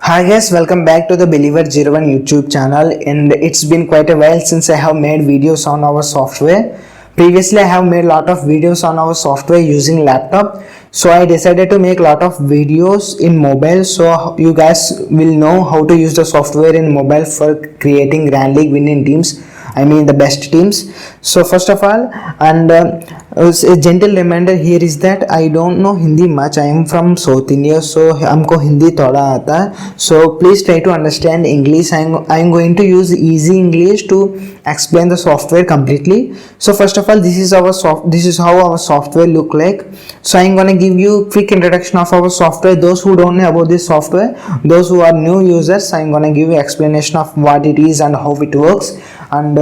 Hi guys, welcome back to the Believer01 YouTube channel, and it's been quite a while since I have made videos on our software. Previously I have made lot of videos on our software using laptop, so I decided to make lot of videos in mobile so you guys will know how to use the software in mobile for creating Grand League winning teams. I mean the best teams. So first of all, and a gentle reminder here is that I don't know Hindi much. I am from South India, so हमको हिंदी थोड़ा आता है. So please try to understand English. I am going to use easy English to explain the software completely. So first of all, this is how our software look like. So I am gonna give you quick introduction of our software. Those who don't know about this software, those who are new users, I am gonna give you explanation of what it is and how it works. And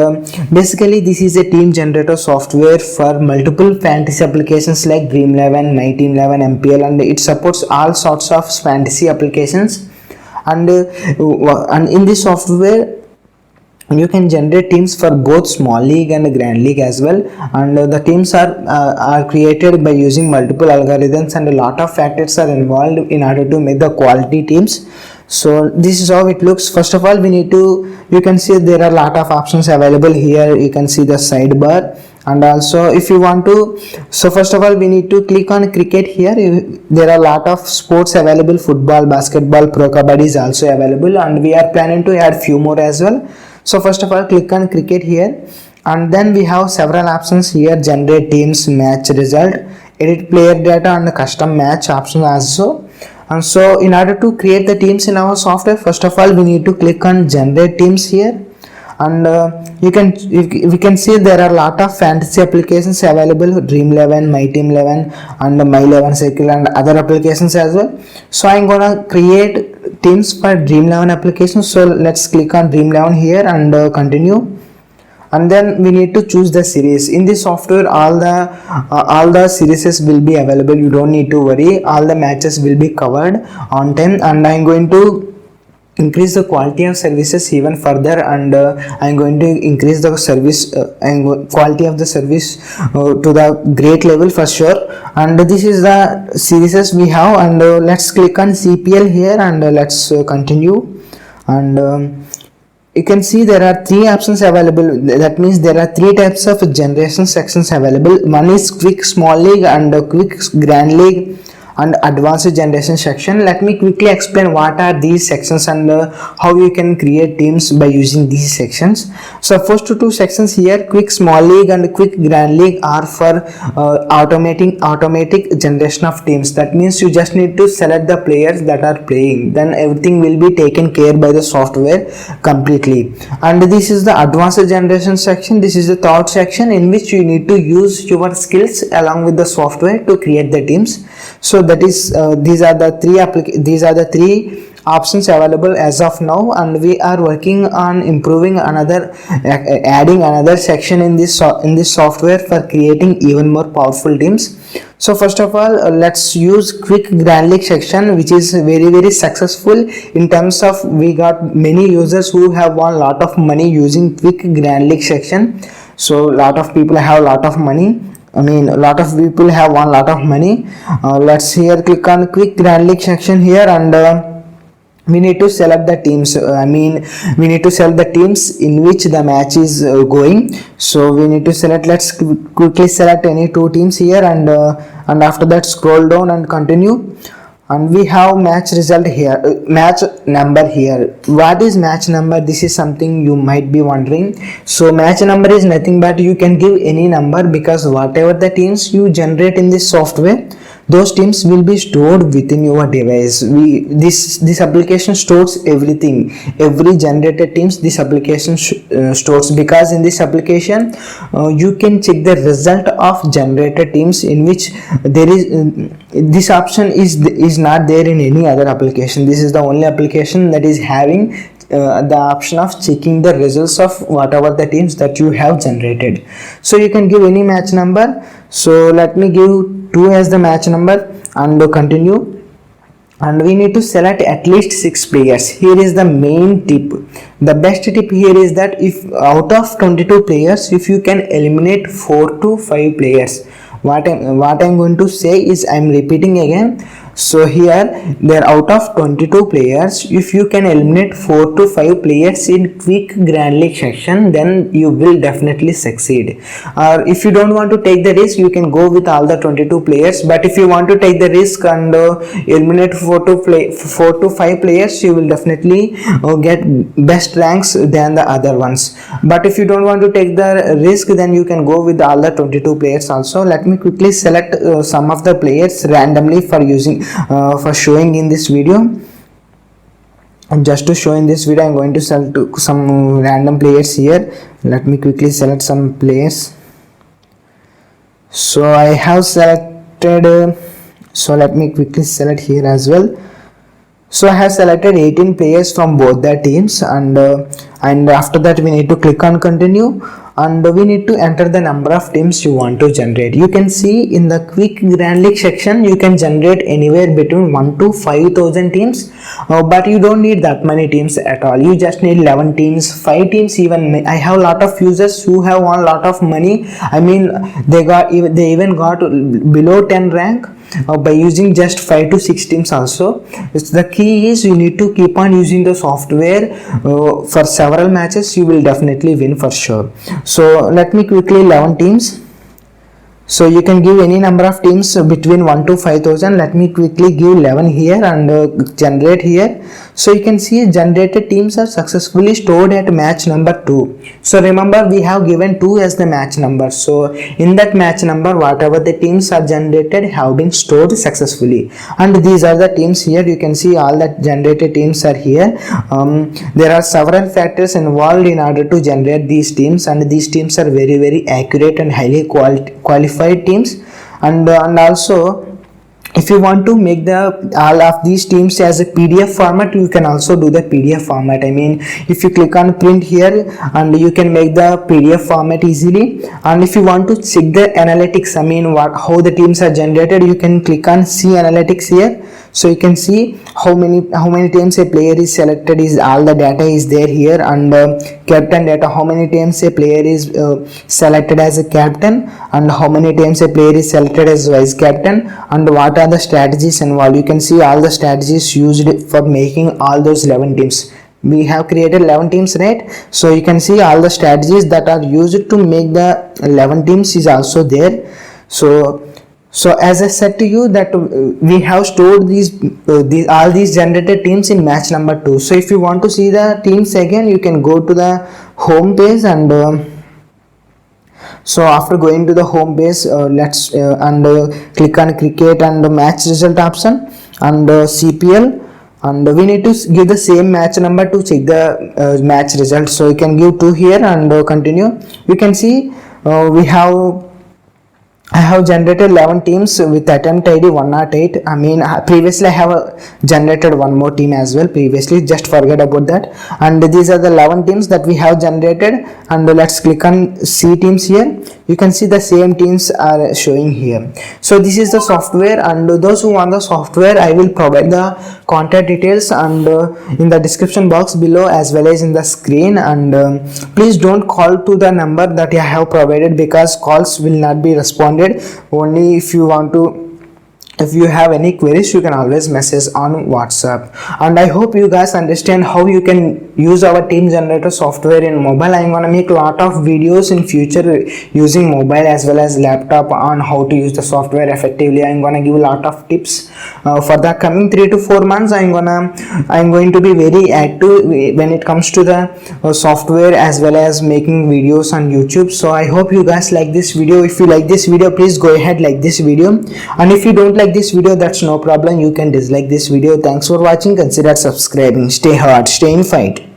basically this is a team generator software for multiple fantasy applications like Dream11, My Team 11, MPL, and it supports all sorts of fantasy applications. And in this software you can generate teams for both small league and grand league as well, and the teams are created by using multiple algorithms, and a lot of factors are involved in order to make the quality teams. So this is how it looks. First of all, you can see there are a lot of options available here. You can see the sidebar, and also if you want to, so first of all we need to click on cricket here. There are a lot of sports available: football, basketball, pro kabaddi is also available, and we are planning to add few more as well. So first of all, click on cricket here, and then we have several options here: generate teams, match result, edit player data, and custom match option also. And so in order to create the teams in our software, first of all we need to click on generate teams here, and we can see there are a lot of fantasy applications available: Dream11, My Team 11, and My 11 Circle, and other applications as well. So I'm gonna create teams for Dream11 application. So let's click on Dream11 here and continue. And then we need to choose the series. In this software all the series will be available. You don't need to worry, all the matches will be covered on time. And I'm going to increase the quality of services even further, and I'm going to increase the service and quality of the service to the great level for sure. And this is the series we have, and let's click on CPL here, and let's continue. And you can see there are three options available. That means there are three types of generation sections available. One is quick small league, and quick grand league, and advanced generation section. Let me quickly explain what are these sections and how you can create teams by using these sections. So first two sections here, quick small league and quick grand league, are for automatic generation of teams. That means you just need to select the players that are playing, then everything will be taken care by the software completely. And this is the advanced generation section. This is the third section in which you need to use your skills along with the software to create the teams. So that is these are the three options available as of now, and we are working on improving adding another section in this software for creating even more powerful teams. So first of all, let's use quick grand league section, which is very successful in terms of we got many users who have won a lot of money using quick grand league section. So a lot of people have a lot of money. A lot of people have won a lot of money. Let's here click on quick grand league section here, and we need to select the teams. We need to select the teams in which the match is going. So we need to select, let's quickly select any two teams here, and after that scroll down and continue. And we have match result here, match number here. What is match number? This is something you might be wondering. So match number is nothing but you can give any number, because whatever the teams you generate in this software, those teams will be stored within your device. This application stores everything, every generated teams this application stores, because in this application you can check the result of generated teams, in which there is this option is not there in any other application. This is the only application that is having the option of checking the results of whatever the teams that you have generated. So you can give any match number. So let me give 2 as the match number and continue. And we need to select at least 6 players. Here is the main tip. The best tip here is that if out of 22 players, if you can eliminate 4 to 5 players, what I'm going to say is, I'm repeating again, So here there out of 22 players, if you can eliminate 4 to 5 players in quick Grand League section, then you will definitely succeed. Or if you don't want to take the risk, you can go with all the 22 players. But if you want to take the risk and eliminate 4 to 5 players, you will definitely get best ranks than the other ones. But if you don't want to take the risk, then you can go with all the 22 players also. Let me quickly select some of the players randomly for showing in this video. And just to show in this video, I'm going to select some random players here. Let me quickly select some players. So I have selected so let me quickly select here as well. So I have selected 18 players from both the teams, and after that we need to click on continue, and we need to enter the number of teams you want to generate. You can see in the quick Grand League section you can generate anywhere between 1 to 5,000 teams, but you don't need that many teams at all. You just need 11 teams, 5 teams even. I have a lot of users who have won a lot of money. I mean, they even got below 10 rank by using just 5 to 6 teams also. The key is you need to keep on using the software for several matches. You will definitely win for sure. So let me quickly 11 teams. So you can give any number of teams between 1 to 5,000. Let me quickly give 11 here and generate here. So you can see generated teams are successfully stored at match number 2. So remember, we have given 2 as the match number. So in that match number, whatever the teams are generated have been stored successfully. And these are the teams here. You can see all the generated teams are here. There are several factors involved in order to generate these teams, and these teams are very accurate and highly qualified teams. And also, if you want to make all of these teams as a PDF format, you can also do the PDF format. I mean, if you click on print here, and you can make the PDF format easily. And if you want to check the analytics, I mean how the teams are generated, you can click on see analytics here. So you can see how many times a player is selected, is all the data is there here. And captain data, how many times a player is selected as a captain, and how many times a player is selected as vice captain, and what are the strategies involved. You can see all the strategies used for making all those 11 teams. We have created 11 teams, right? So you can see all the strategies that are used to make the 11 teams is also there. So as I said to you that we have stored all these generated teams in match number 2. So if you want to see the teams again, you can go to the home page, and so after going to the home page, let's click on cricket and match result option, and CPL, and we need to give the same match number to check the match result. So you can give 2 here and continue. You can see I have generated 11 teams with attempt ID 108. I mean, previously I have generated one more team as well previously, just forget about that. And these are the 11 teams that we have generated, and let's click on see teams here. You can see the same teams are showing here. So this is the software, and those who want the software, I will provide the contact details and in the description box below as well as in the screen. And please don't call to the number that I have provided, because calls will not be responded. Only if you have any queries, you can always message on WhatsApp. And I hope you guys understand how you can use our team generator software in mobile. I'm gonna make a lot of videos in future using mobile as well as laptop on how to use the software effectively. I'm gonna give a lot of tips for the coming 3 to 4 months. I'm going to be very active when it comes to the software as well as making videos on YouTube. So I hope you guys like this video. If you like this video, please go ahead like this video, and if you don't like this video, that's no problem, you can dislike this video. Thanks for watching. Consider subscribing. Stay hard, stay in fight.